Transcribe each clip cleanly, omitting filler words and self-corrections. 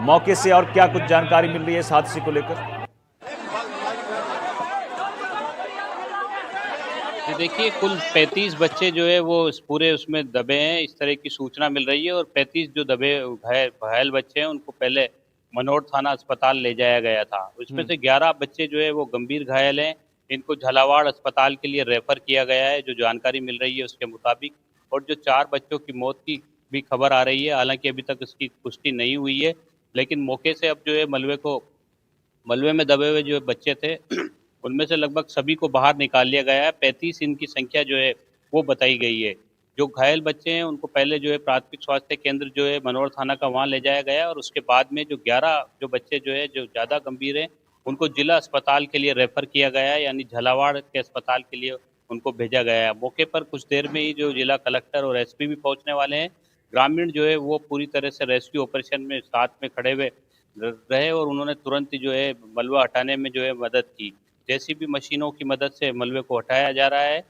मौके से और क्या कुछ जानकारी मिल रही है इस हादसे को लेकर? जी देखिए, कुल 35 बच्चे जो है वो इस पूरे उसमें दबे हैं, इस तरह की सूचना मिल रही है। और 35 जो दबे घायल बच्चे हैं उनको पहले मनोर थाना अस्पताल ले जाया गया था। उसमें हम्म। से 11 बच्चे जो है वो गंभीर घायल हैं। इनको झालावाड़ अस्पताल के लिए रेफर किया गया है, जो जानकारी मिल रही है उसके मुताबिक। और जो 4 बच्चों की मौत की भी खबर आ रही है, हालांकि अभी तक इसकी पुष्टि नहीं हुई है। लेकिन मौके से अब जो है मलबे में दबे हुए जो बच्चे थे उनमें से लगभग सभी को बाहर निकाल लिया गया है। 35 इनकी संख्या जो है वो बताई गई है। जो घायल बच्चे हैं उनको पहले जो है प्राथमिक स्वास्थ्य केंद्र जो है मनोर थाना का वहाँ ले जाया गया, और उसके बाद में जो 11 जो बच्चे जो है जो ज़्यादा गंभीर हैं उनको जिला अस्पताल के लिए रेफर किया गया है, यानी झालावाड़ के अस्पताल के लिए उनको भेजा गया है। मौके पर कुछ देर में ही जो जिला कलेक्टर और एसपी भी पहुंचने वाले हैं। ग्रामीण जो है वो पूरी तरह से रेस्क्यू ऑपरेशन में साथ में खड़े हुए रहे, और उन्होंने तुरंत ही जो है मलबा हटाने में जो है मदद की। जेसीबी मशीनों की मदद से मलबे को हटाया जा रहा है।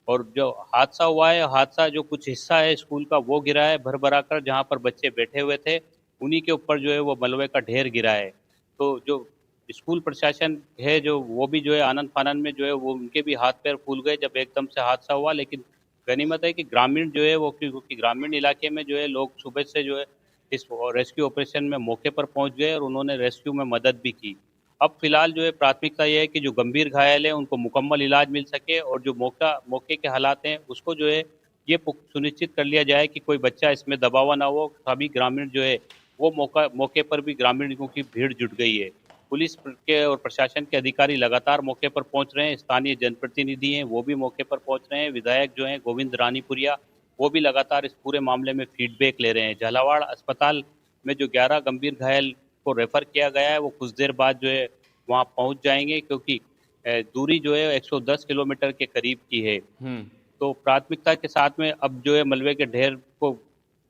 और जो हादसा हुआ है, हादसा जो कुछ हिस्सा है स्कूल का वो गिरा है भर भरा कर, जहाँ पर बच्चे बैठे हुए थे उन्हीं के ऊपर जो है वो मलबे का ढेर गिरा है। तो जो स्कूल प्रशासन है जो वो भी जो है आनंद फानन में जो है वो उनके भी हाथ पैर फूल गए जब एकदम से हादसा हुआ। लेकिन गनीमत है कि ग्रामीण जो है वो, क्योंकि ग्रामीण इलाके में जो है लोग सुबह से जो है इस रेस्क्यू ऑपरेशन में मौके पर पहुंच गए और उन्होंने रेस्क्यू में मदद भी की। अब फिलहाल जो है प्राथमिकता ये है कि जो गंभीर घायल है उनको मुकम्मल इलाज मिल सके, और जो मौके के हालात हैं उसको जो है ये सुनिश्चित कर लिया जाए कि कोई बच्चा इसमें दबा हुआ ना हो। सभी ग्रामीण जो है वो मौके पर भी ग्रामीणों की भीड़ जुट गई है। पुलिस के और प्रशासन के अधिकारी लगातार मौके पर पहुंच रहे हैं। स्थानीय जनप्रतिनिधि हैं वो भी मौके पर पहुंच रहे हैं। विधायक जो हैं गोविंद रानीपुरिया, वो भी लगातार इस पूरे मामले में फीडबैक ले रहे हैं। झालावाड़ अस्पताल में जो 11 गंभीर घायल को रेफर किया गया है वो कुछ देर बाद जो है वहाँ पहुँच जाएंगे, क्योंकि दूरी जो है 110 किलोमीटर के करीब की है। हम्म। तो प्राथमिकता के साथ में अब जो है मलबे के ढेर को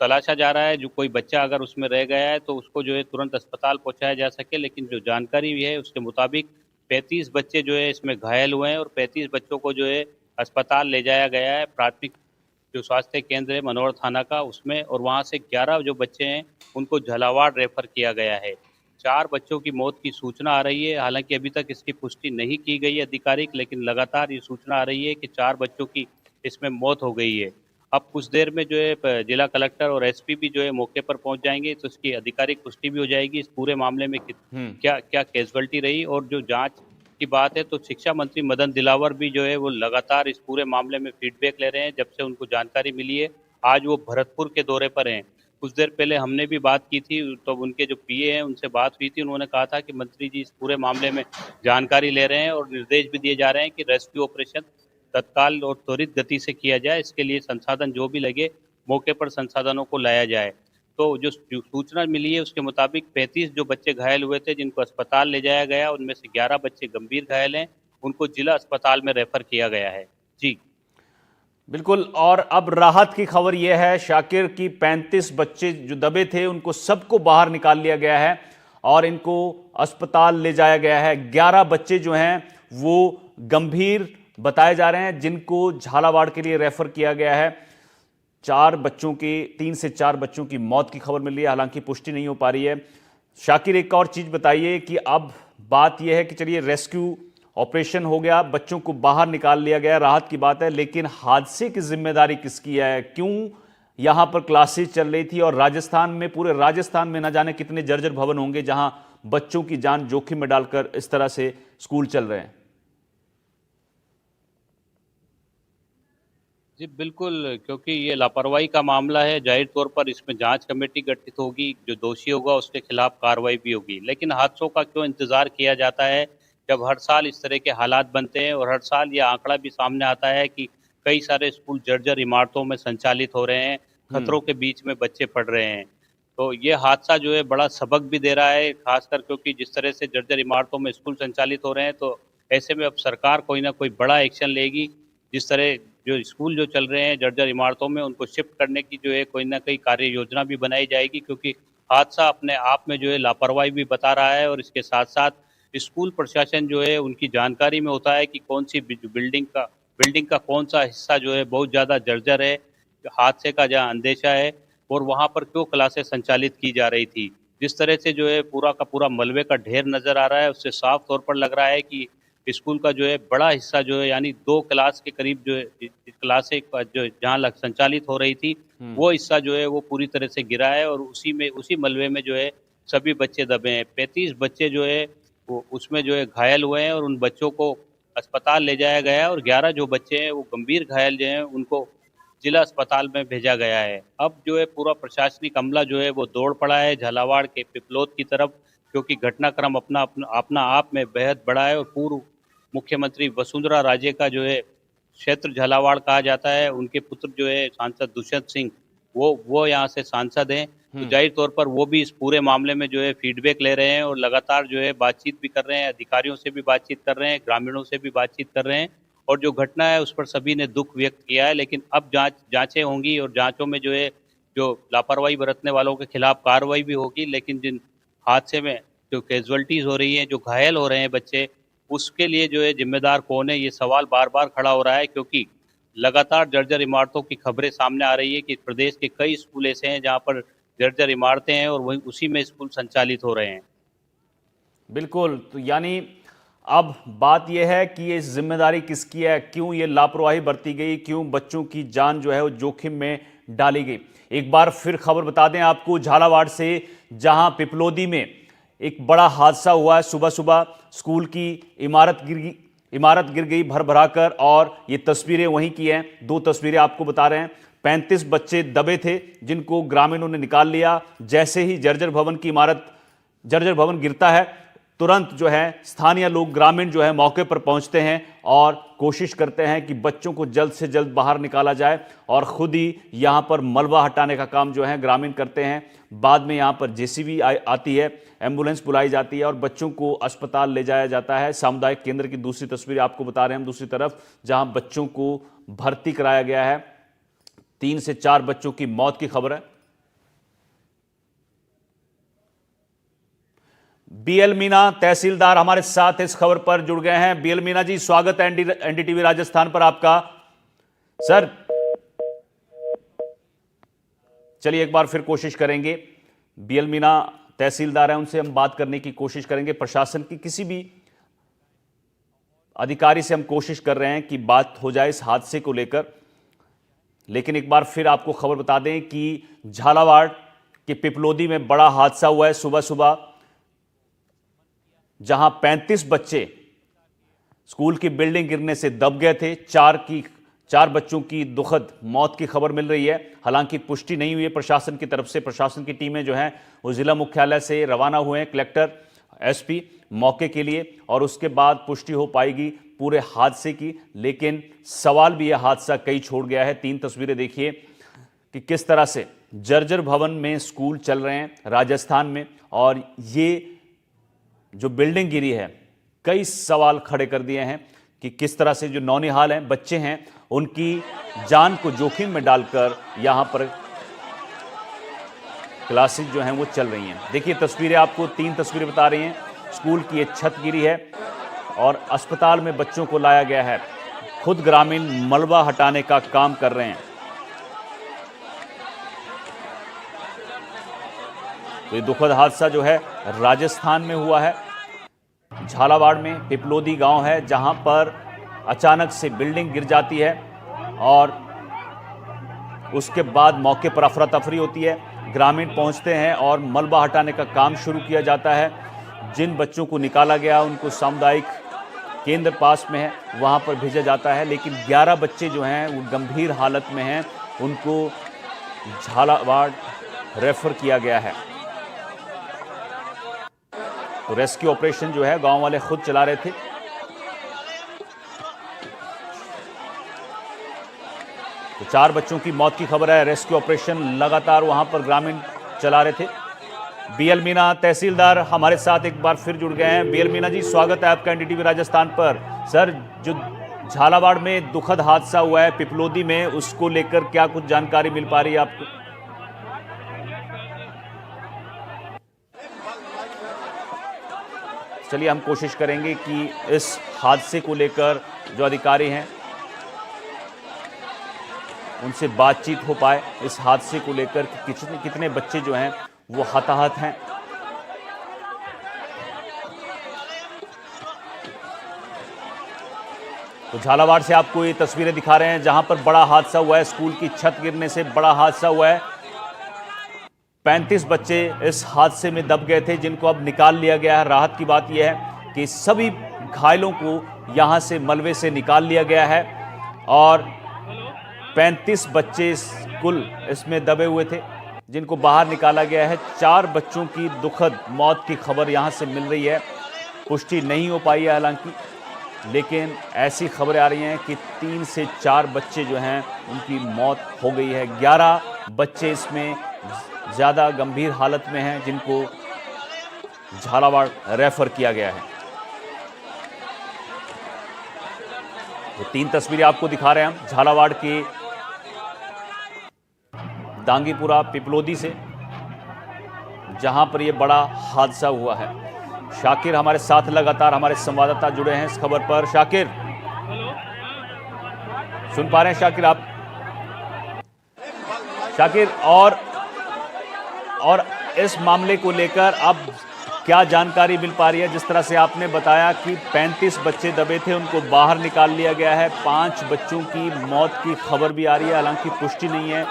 तलाशा जा रहा है। जो कोई बच्चा अगर उसमें रह गया है तो उसको जो है तुरंत अस्पताल पहुंचाया जा सके। लेकिन जो जानकारी भी है उसके मुताबिक 35 बच्चे जो है इसमें घायल हुए हैं, और 35 बच्चों को जो है अस्पताल ले जाया गया है प्राथमिक जो स्वास्थ्य केंद्र है मनोर थाना का उसमें। और वहाँ से 11 जो बच्चे हैं उनको झालावाड़ रेफर किया गया है। 4 बच्चों की मौत की सूचना आ रही है, हालांकि अभी तक इसकी पुष्टि नहीं की गई है आधिकारिक, लेकिन लगातार ये सूचना आ रही है कि 4 बच्चों की इसमें मौत हो गई है। अब कुछ देर में जो है जिला कलेक्टर और एसपी भी जो है मौके पर पहुंच जाएंगे, तो उसकी आधिकारिक पुष्टि भी हो जाएगी इस पूरे मामले में हम्म। क्या क्या कैजुअल्टी रही। और जो जांच की बात है तो शिक्षा मंत्री मदन दिलावर भी जो है वो लगातार इस पूरे मामले में फीडबैक ले रहे हैं जब से उनको जानकारी मिली है। आज वो भरतपुर के दौरे पर हैं। कुछ देर पहले हमने भी बात की थी, तो उनके जो पीए हैं उनसे बात हुई थी। उन्होंने कहा था कि मंत्री जी इस पूरे मामले में जानकारी ले रहे हैं और निर्देश भी दिए जा रहे हैं कि रेस्क्यू ऑपरेशन तत्काल और त्वरित गति से किया जाए। इसके लिए संसाधन जो भी लगे मौके पर संसाधनों को लाया जाए। तो जो सूचना मिली है उसके मुताबिक 35 जो बच्चे घायल हुए थे जिनको अस्पताल ले जाया गया, उनमें से 11 बच्चे गंभीर घायल हैं, उनको जिला अस्पताल में रेफर किया गया है। जी बिल्कुल। और अब राहत की खबर यह है शाकिर की 35 बच्चे जो दबे थे उनको सबको बाहर निकाल लिया गया है और इनको अस्पताल ले जाया गया है। 11 बच्चे जो हैं वो गंभीर बताए जा रहे हैं जिनको झालावाड़ के लिए रेफर किया गया है। 3 से 4 बच्चों की मौत की खबर मिल रही है, हालांकि पुष्टि नहीं हो पा रही है। शाकिर, एक और चीज बताइए कि अब बात यह है कि चलिए रेस्क्यू ऑपरेशन हो गया, बच्चों को बाहर निकाल लिया गया, राहत की बात है, लेकिन हादसे की जिम्मेदारी किसकी है? क्यों यहां पर क्लासेस चल रही थी और राजस्थान में, पूरे राजस्थान में न जाने कितने जर्जर भवन होंगे जहां बच्चों की जान जोखिम में डालकर इस तरह से स्कूल चल रहे हैं। जी बिल्कुल, क्योंकि ये लापरवाही का मामला है, जाहिर तौर पर इसमें जांच कमेटी गठित होगी, जो दोषी होगा उसके खिलाफ कार्रवाई भी होगी। लेकिन हादसों का क्यों इंतजार किया जाता है जब हर साल इस तरह के हालात बनते हैं, और हर साल ये आंकड़ा भी सामने आता है कि कई सारे स्कूल जर्जर इमारतों में संचालित हो रहे हैं, हम्म। खतरों के बीच में बच्चे पढ़ रहे हैं। तो ये हादसा जो है बड़ा सबक भी दे रहा है, खासकर क्योंकि जिस तरह से जर्जर इमारतों में स्कूल संचालित हो रहे हैं, तो ऐसे में अब सरकार कोई ना कोई बड़ा एक्शन लेगी। जिस तरह जो स्कूल जो चल रहे हैं जर्जर इमारतों में उनको शिफ्ट करने की जो है कोई ना कोई कार्य योजना भी बनाई जाएगी, क्योंकि हादसा अपने आप में जो है लापरवाही भी बता रहा है। और इसके साथ साथ स्कूल प्रशासन जो है उनकी जानकारी में होता है कि कौन सी बिल्डिंग का कौन सा हिस्सा जो है बहुत ज़्यादा जर्जर है, हादसे का जहाँ अंदेशा है, और वहाँ पर क्यों क्लासेस संचालित की जा रही थी। जिस तरह से जो है पूरा का पूरा मलबे का ढेर नज़र आ रहा है, उससे साफ तौर पर लग रहा है कि स्कूल का जो है बड़ा हिस्सा जो है यानी 2 क्लास के करीब जो है क्लासें जो जहाँ संचालित हो रही थी, वो हिस्सा जो है वो पूरी तरह से गिरा है और उसी मलबे में जो है सभी बच्चे दबे हैं। 35 बच्चे जो है वो उसमें जो है घायल हुए हैं और उन बच्चों को अस्पताल ले जाया गया है और 11 जो बच्चे हैं वो गंभीर घायल जो हैं उनको जिला अस्पताल में भेजा गया है। अब जो है पूरा प्रशासनिक अमला जो है वो दौड़ पड़ा है झालावाड़ के पिपलोद की तरफ, क्योंकि घटनाक्रम अपना अपना अपना आप में बेहद बड़ा है और पूर्व मुख्यमंत्री वसुंधरा राजे का जो है क्षेत्र झालावाड़ कहा जाता है। उनके पुत्र जो है सांसद दुष्यंत सिंह वो यहाँ से सांसद हैं, तो जाहिर तौर पर वो भी इस पूरे मामले में जो है फीडबैक ले रहे हैं और लगातार जो है बातचीत भी कर रहे हैं, अधिकारियों से भी बातचीत कर रहे हैं, ग्रामीणों से भी बातचीत कर रहे हैं और जो घटना है उस पर सभी ने दुख व्यक्त किया है। लेकिन अब जांचें होंगी और जांचों में जो है जो लापरवाही बरतने वालों के खिलाफ कार्रवाई भी होगी, लेकिन जिन हादसे में जो कैजुअल्टीज हो रही हैं, जो घायल हो रहे हैं बच्चे, उसके लिए जो है जिम्मेदार कौन है, ये सवाल बार बार खड़ा हो रहा है। क्योंकि लगातार जर्जर इमारतों की खबरें सामने आ रही है कि प्रदेश के कई स्कूल ऐसे हैं जहाँ पर जर्जर इमारतें हैं और वहीं उसी में स्कूल संचालित हो रहे हैं। बिल्कुल, तो यानी अब बात यह है कि ये जिम्मेदारी किसकी है, क्यों ये लापरवाही बरती गई, क्यों बच्चों की जान जो है वो जोखिम में डाली गई। एक बार फिर खबर बता दें आपको झालावाड़ से, जहां पिपलोदी में एक बड़ा हादसा हुआ है। सुबह सुबह स्कूल की इमारत गिर गई भर भरा कर, और ये तस्वीरें वहीं की हैं। 2 तस्वीरें आपको बता रहे हैं। 35 बच्चे दबे थे जिनको ग्रामीणों ने निकाल लिया। जैसे ही जर्जर भवन गिरता है, तुरंत जो है स्थानीय लोग, ग्रामीण जो है मौके पर पहुंचते हैं और कोशिश करते हैं कि बच्चों को जल्द से जल्द बाहर निकाला जाए, और खुद ही यहां पर मलबा हटाने का काम जो है ग्रामीण करते हैं। बाद में यहां पर जेसीबी आती है, एम्बुलेंस बुलाई जाती है और बच्चों को अस्पताल ले जाया जाता है। सामुदायिक केंद्र की दूसरी तस्वीर आपको बता रहे हैं हम दूसरी तरफ, जहां बच्चों को भर्ती कराया गया है। 3 से 4 बच्चों की मौत की खबर है। बीएल मीना तहसीलदार हमारे साथ इस खबर पर जुड़ गए हैं। बीएल मीना जी, स्वागत है एनडीटीवी राजस्थान पर आपका। सर, चलिए एक बार फिर कोशिश करेंगे। बीएल मीना तहसीलदार हैं, उनसे हम बात करने की कोशिश करेंगे। प्रशासन की किसी भी अधिकारी से हम कोशिश कर रहे हैं कि बात हो जाए इस हादसे को लेकर। लेकिन एक बार फिर आपको खबर बता दें कि झालावाड़ के पिपलोदी में बड़ा हादसा हुआ है सुबह सुबह, जहां 35 बच्चे स्कूल की बिल्डिंग गिरने से दब गए थे। 4 बच्चों की दुखद मौत की खबर मिल रही है। हालांकि पुष्टि नहीं हुई है प्रशासन की तरफ से। प्रशासन की टीमें जो हैं वो जिला मुख्यालय से रवाना हुए हैं, कलेक्टर, एसपी मौके के लिए, और उसके बाद पुष्टि हो पाएगी पूरे हादसे की। लेकिन सवाल भी यह हादसा कई छोड़ गया है। 3 तस्वीरें देखिए कि किस तरह से जर्जर भवन में स्कूल चल रहे हैं राजस्थान में, और ये जो बिल्डिंग गिरी है कई सवाल खड़े कर दिए हैं कि किस तरह से जो नौनिहाल हैं, बच्चे हैं, उनकी जान को जोखिम में डालकर यहां पर क्लासेस जो हैं वो चल रही हैं। देखिए तस्वीरें, आपको 3 तस्वीरें बता रही हैं। स्कूल की एक छत गिरी है और अस्पताल में बच्चों को लाया गया है। खुद ग्रामीण मलबा हटाने का काम कर रहे हैं। तो ये दुखद हादसा जो है राजस्थान में हुआ है। झालावाड़ में पिपलोदी गांव है, जहां पर अचानक से बिल्डिंग गिर जाती है और उसके बाद मौके पर अफरा तफरी होती है। ग्रामीण पहुंचते हैं और मलबा हटाने का काम शुरू किया जाता है। जिन बच्चों को निकाला गया उनको सामुदायिक केंद्र पास में है, वहां पर भेजा जाता है। लेकिन 11 बच्चे जो हैं वो गंभीर हालत में हैं, उनको झालावाड़ रेफर किया गया है। तो रेस्क्यू ऑपरेशन जो है गांव वाले खुद चला रहे थे। तो 4 बच्चों की मौत की खबर है। रेस्क्यू ऑपरेशन लगातार वहां पर ग्रामीण चला रहे थे। बीएल मीना तहसीलदार हमारे साथ एक बार फिर जुड़ गए हैं। बीएल मीना जी, स्वागत है आपका एनडीटीवी राजस्थान पर। सर, जो झालावाड़ में दुखद हादसा हुआ है पिपलोदी में, उसको लेकर क्या कुछ जानकारी मिल पा रही है आपको? चलिए हम कोशिश करेंगे कि इस हादसे को लेकर जो अधिकारी हैं उनसे बातचीत हो पाए, इस हादसे को लेकर कि कितने बच्चे जो हैं वो हताहत हैं, तो झालावाड़ से आपको ये तस्वीरें दिखा रहे हैं जहां पर बड़ा हादसा हुआ है, स्कूल की छत गिरने से बड़ा हादसा हुआ है। 35 बच्चे इस हादसे में दब गए थे, जिनको अब निकाल लिया गया है। राहत की बात यह है कि सभी घायलों को यहां से मलबे से निकाल लिया गया है और 35 बच्चे कुल इसमें दबे हुए थे, जिनको बाहर निकाला गया है। 4 बच्चों की दुखद मौत की खबर यहां से मिल रही है, पुष्टि नहीं हो पाई है हालांकि, लेकिन ऐसी खबरें आ रही हैं कि 3 से 4 बच्चे जो हैं उनकी मौत हो गई है। 11 बच्चे इसमें ज़्यादा गंभीर हालत में हैं, जिनको झालावाड़ रेफर किया गया है। तो 3 तस्वीरें आपको दिखा रहे हैं हम झालावाड़ के दांगीपुरा पिपलोदी से, जहां पर यह बड़ा हादसा हुआ है। शाकिर हमारे साथ लगातार हमारे संवाददाता जुड़े हैं इस खबर पर। शाकिर, सुन पा रहे हैं शाकिर आप? शाकिर, और इस मामले को लेकर अब क्या जानकारी मिल पा रही है? जिस तरह से आपने बताया कि 35 बच्चे दबे थे, उनको बाहर निकाल लिया गया है। 5 बच्चों की मौत की खबर भी आ रही है, हालांकि पुष्टि नहीं है।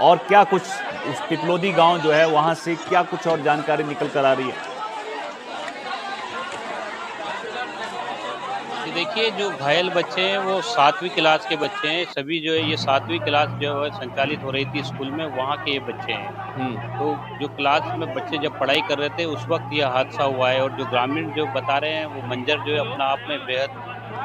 और क्या कुछ उस पिपलोदी गांव जो है वहां से क्या कुछ और जानकारी निकल कर आ रही है? देखिए, जो घायल बच्चे हैं वो 7वीं क्लास के बच्चे हैं। सभी जो है ये 7वीं क्लास जो है संचालित हो रही थी स्कूल में, वहाँ के ये बच्चे हैं। तो जो क्लास में बच्चे जब पढ़ाई कर रहे थे उस वक्त यह हादसा हुआ है। और जो ग्रामीण जो बता रहे हैं वो मंजर जो है अपना आप में बेहद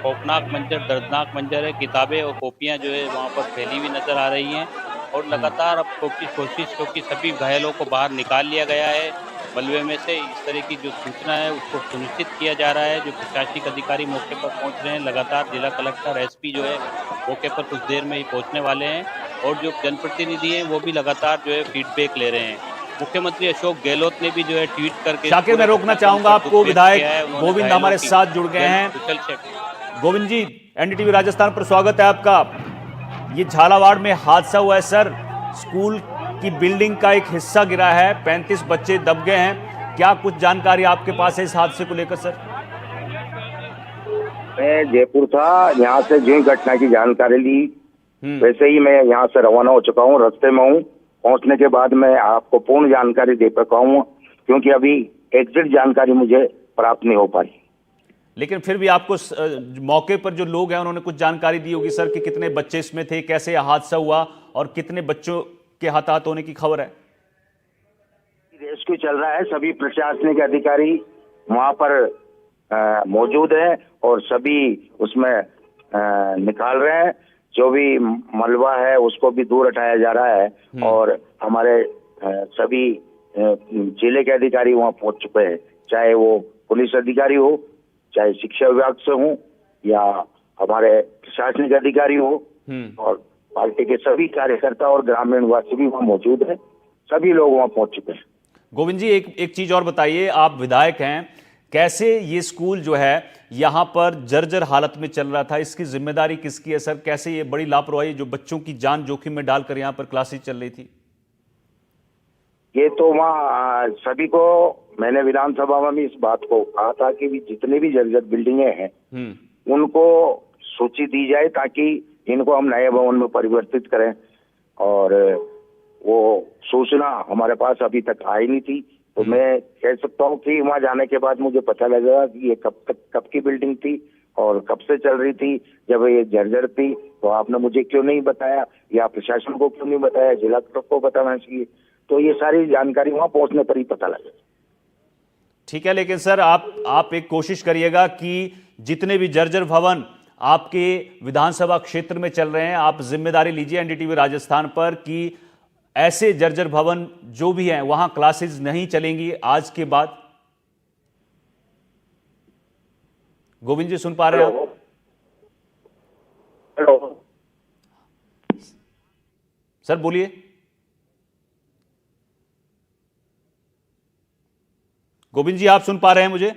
खौफनाक मंजर, दर्दनाक मंजर है। किताबें और कॉपियाँ जो है वहाँ पर फैली हुई नजर आ रही हैं और लगातार अब कोशिश क्योंकि सभी घायलों को बाहर निकाल लिया गया है मलबे में से। इस तरह की जो सूचना है उसको सुनिश्चित किया जा रहा है। जो प्रशासनिक अधिकारी मौके पर पहुंच रहे हैं, लगातार जिला कलेक्टर, एसपी जो है मौके पर कुछ देर में ही पहुंचने वाले हैं और जो जनप्रतिनिधि हैं वो भी लगातार जो है फीडबैक ले रहे हैं। मुख्यमंत्री अशोक गहलोत ने भी जो है ट्वीट करके, शाकिर मैं रोकना चाहूंगा आपको, विधायक गोविंद हमारे साथ जुड़ गए हैं। गोविंद जी, एनडीटीवी राजस्थान पर स्वागत है आपका। ये झालावाड़ में हादसा हुआ है सर, स्कूल की बिल्डिंग का एक हिस्सा गिरा है, 35 बच्चे दब गए हैं। क्या कुछ जानकारी आपके पास है इस हादसे को लेकर सर? मैं जयपुर था, यहाँ से जो घटना की जानकारी ली वैसे ही मैं यहाँ से रवाना हो चुका हूँ, रास्ते में हूँ। पहुँचने के बाद मैं आपको पूर्ण जानकारी दे पाऊंगा, क्योंकि अभी एग्जैक्ट जानकारी मुझे प्राप्त नहीं हो पाई। लेकिन फिर भी आपको मौके पर जो लोग हैं उन्होंने कुछ जानकारी दी होगी सर कि कितने बच्चे इसमें थे, कैसे यह हादसा हुआ और कितने बच्चों के हताहत होने की खबर है? रेस्क्यू चल रहा है, सभी प्रशासनिक अधिकारी वहां पर मौजूद हैं और सभी उसमें निकाल रहे हैं। जो भी मलबा है उसको भी दूर हटाया जा रहा है और हमारे सभी जिले के अधिकारी वहां पहुंच चुके हैं, चाहे वो पुलिस अधिकारी हो, चाहे शिक्षा विभाग से हो या हमारे प्रशासनिक अधिकारी हो, और पार्टी के सभी कार्यकर्ता और ग्रामीण वासी भी वहां मौजूद हैं। सभी लोग वहां पहुंच चुके हैं। गोविंद जी, एक चीज और बताइए, आप विधायक हैं, कैसे ये स्कूल जो है यहां पर जर्जर हालत में चल रहा था, इसकी जिम्मेदारी किसकी है सर? कैसे ये बड़ी लापरवाही जो बच्चों की जान जोखिम में डालकर यहां पर क्लासेस चल रही थी? ये तो वहाँ सभी को, मैंने विधानसभा में भी इस बात को कहा था कि जितनी भी जर्जर बिल्डिंगें हैं उनको सूची दी जाए ताकि इनको हम नए भवन में परिवर्तित करें। और वो सूचना हमारे पास अभी तक आई नहीं थी, तो मैं कह सकता हूँ कि वहां जाने के बाद मुझे पता लगा कि ये कब की बिल्डिंग थी और कब से चल रही थी। जब ये जर्जर थी तो आपने मुझे क्यों नहीं बताया, या प्रशासन को क्यों नहीं बताया, जिला कलेक्टर को बताना चाहिए। तो ये सारी जानकारी वहां पहुंचने पर ही पता लगे। ठीक है, लेकिन सर आप एक कोशिश करिएगा कि जितने भी जर्जर भवन आपके विधानसभा क्षेत्र में चल रहे हैं, आप जिम्मेदारी लीजिए एनडीटीवी राजस्थान पर कि ऐसे जर्जर भवन जो भी हैं वहां क्लासेस नहीं चलेंगी आज के बाद। गोविंद जी, सुन पा रहे हैं आप? हेलो सर, बोलिए। गोविंद जी, आप सुन पा रहे हैं मुझे?